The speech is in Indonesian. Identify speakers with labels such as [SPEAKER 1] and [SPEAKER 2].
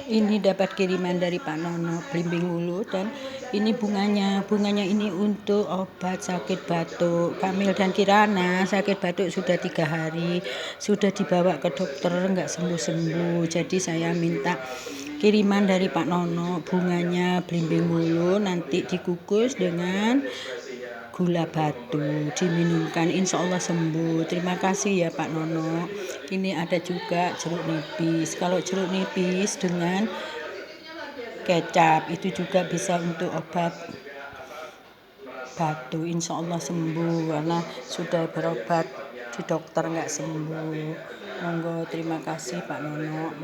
[SPEAKER 1] Ini dapat kiriman dari Pak Nono Blimbing Wulu, dan ini bunganya. Bunganya ini untuk obat sakit batuk. Kamil dan Kirana sakit batuk sudah 3 hari, sudah dibawa ke dokter nggak sembuh-sembuh. Jadi saya minta kiriman dari Pak Nono, bunganya Blimbing Wulu, nanti dikukus dengan gula batu, diminumkan, insya Allah sembuh. Terima kasih ya Pak Nono. Ini ada juga jeruk nipis. Kalau jeruk nipis dengan kecap itu juga bisa untuk obat batu, insya Allah sembuh, karena sudah berobat di dokter nggak sembuh. Monggo, terima kasih Pak Nono.